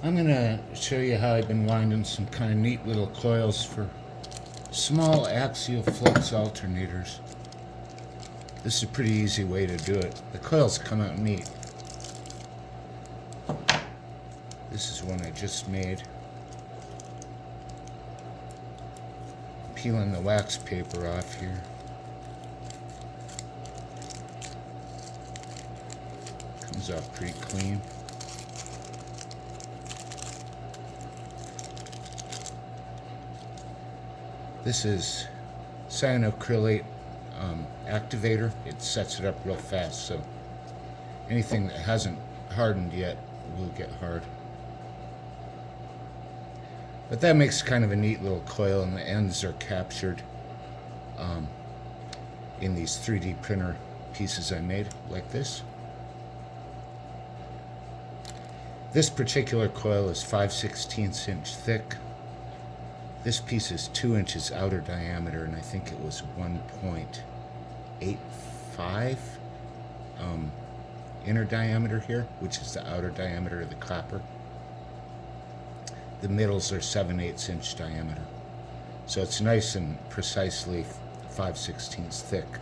I'm going to show you how I've been winding some kind of neat little coils for small axial flux alternators. This is a pretty easy way to do it. The coils come out neat. This is one I just made. Peeling the wax paper off here. Comes off pretty clean. This is cyanoacrylate activator. It sets it up real fast, so anything that hasn't hardened yet will get hard. But that makes kind of a neat little coil, and the ends are captured in these 3D printer pieces I made, like this. This particular coil is 5/16 inch thick. This piece is 2 inches outer diameter, and I think it was 1.85 inner diameter here, which is the outer diameter of the copper. The middles are 7/8 inch diameter. So it's nice and precisely 5/16 thick.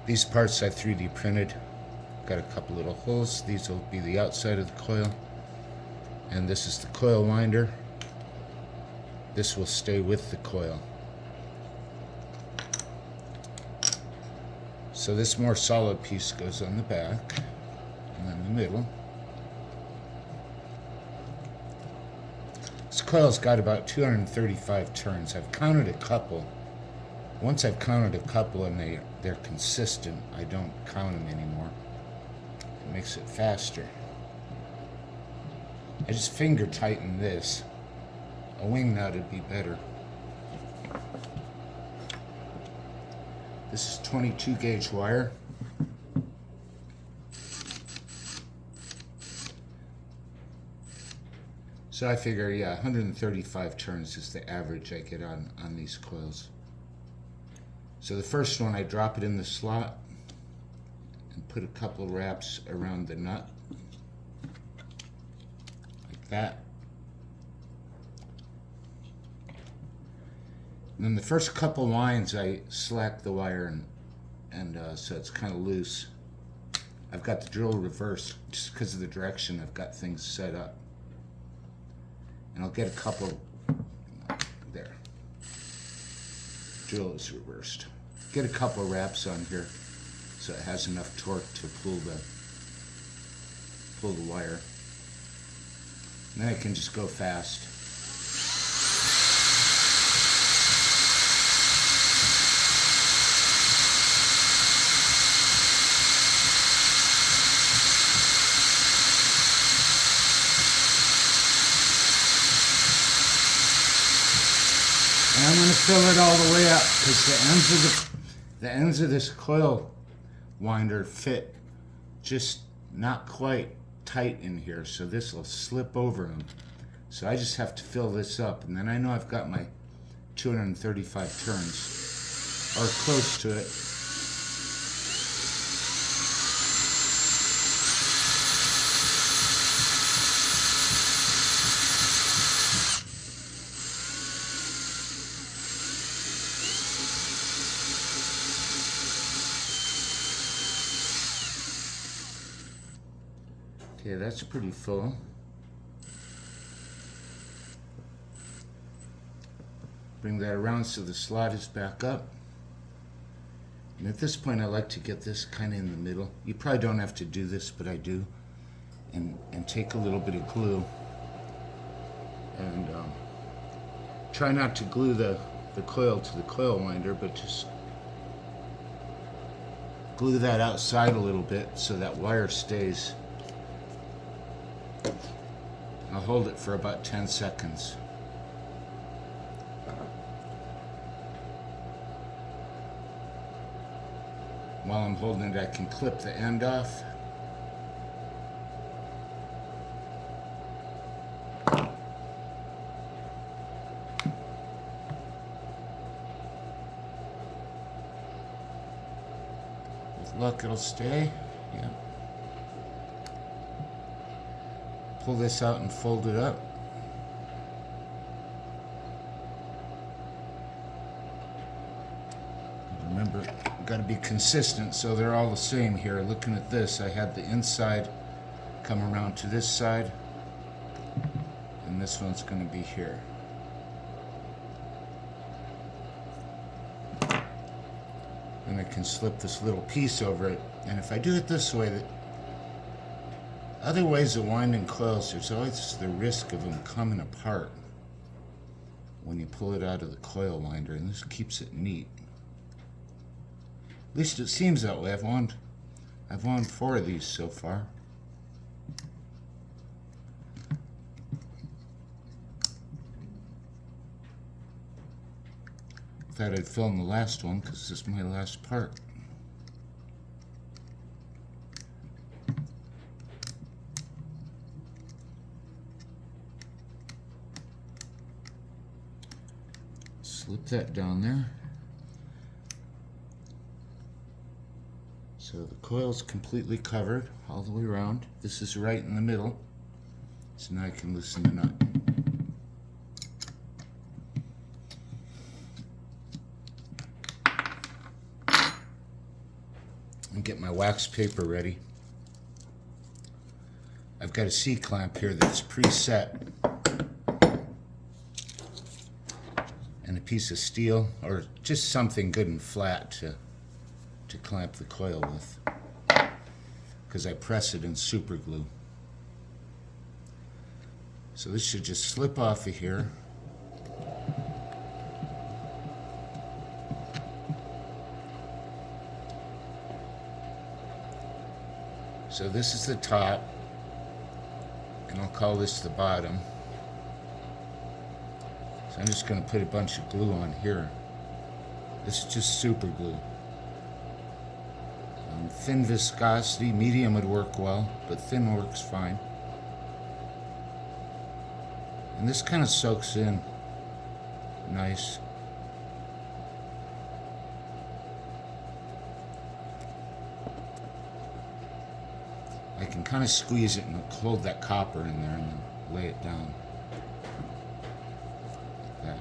These parts I 3D printed. Got a couple little holes. These will be the outside of the coil. And this is the coil winder. This will stay with the coil. So this more solid piece goes on the back and then the middle. This coil's got about 235 turns. I've counted a couple. Once I've counted a couple and they're consistent, I don't count them anymore. It makes it faster. I just finger tighten this. A wing nut would be better. This is 22 gauge wire. So I figure, yeah, 135 turns is the average I get on these coils. So the first one, I drop it in the slot and put a couple wraps around the nut, like that. And then the first couple lines, I slack the wire and so it's kind of loose. I've got the drill reversed just because of the direction I've got things set up. And I'll get a couple, there. Drill is reversed. Get a couple wraps on here so it has enough torque to pull the wire. And then I can just go fast. And I'm going to fill it all the way up because the ends of this coil winder fit just not quite tight in here, so this will slip over them. So I just have to fill this up, and then I know I've got my 235 turns, or close to it. Okay, that's pretty full. Bring that around so the slot is back up. And at this point I like to get this kind of in the middle. You probably don't have to do this, but I do. And take a little bit of glue. And try not to glue the coil to the coil winder, but just glue that outside a little bit so that wire stays. I'll hold it for about 10 seconds. While I'm holding it, I can clip the end off. With luck, it'll stay. Yeah. pull this out and fold it up. Remember, got to be consistent so they're all the same here. Looking at this, I had the inside come around to this side, and this one's going to be here. And I can slip this little piece over it. And if I do it this way, other ways of winding coils, there's always the risk of them coming apart when you pull it out of the coil winder, and this keeps it neat. At least it seems that way. I've wound 4 of these so far. Thought I'd film the last one because this is my last part. Slip that down there. So the coil's completely covered all the way around. This is right in the middle. So now I can loosen the nut. And get my wax paper ready. I've got a C-clamp here that's preset. And a piece of steel, or just something good and flat to clamp the coil with, because I press it in superglue. So this should just slip off of here. So this is the top, and I'll call this the bottom. So I'm just going to put a bunch of glue on here. This is just super glue. Thin viscosity, medium would work well, but thin works fine. And this kind of soaks in nice. I can kind of squeeze it and hold that copper in there and then lay it down. Like that.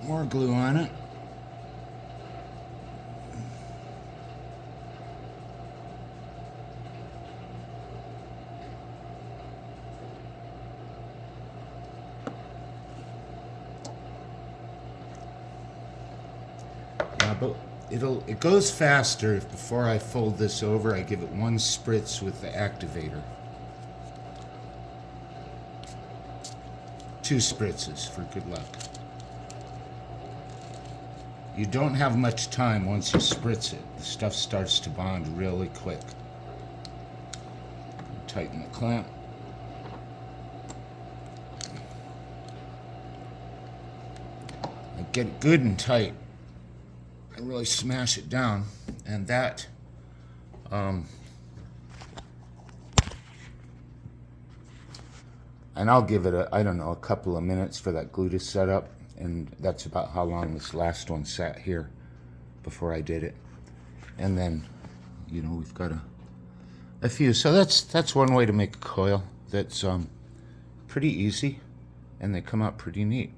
More glue on it. But it goes faster if before I fold this over I give it 1 spritz with the activator. 2 spritzes for good luck. You don't have much time once you spritz it. The stuff starts to bond really quick. Tighten the clamp. Get it good and tight. And really smash it down. And that and I'll give it a couple of minutes for that glue to set up. And that's about how long this last one sat here before I did it. And then, we've got a few. So that's one way to make a coil that's pretty easy, and they come out pretty neat.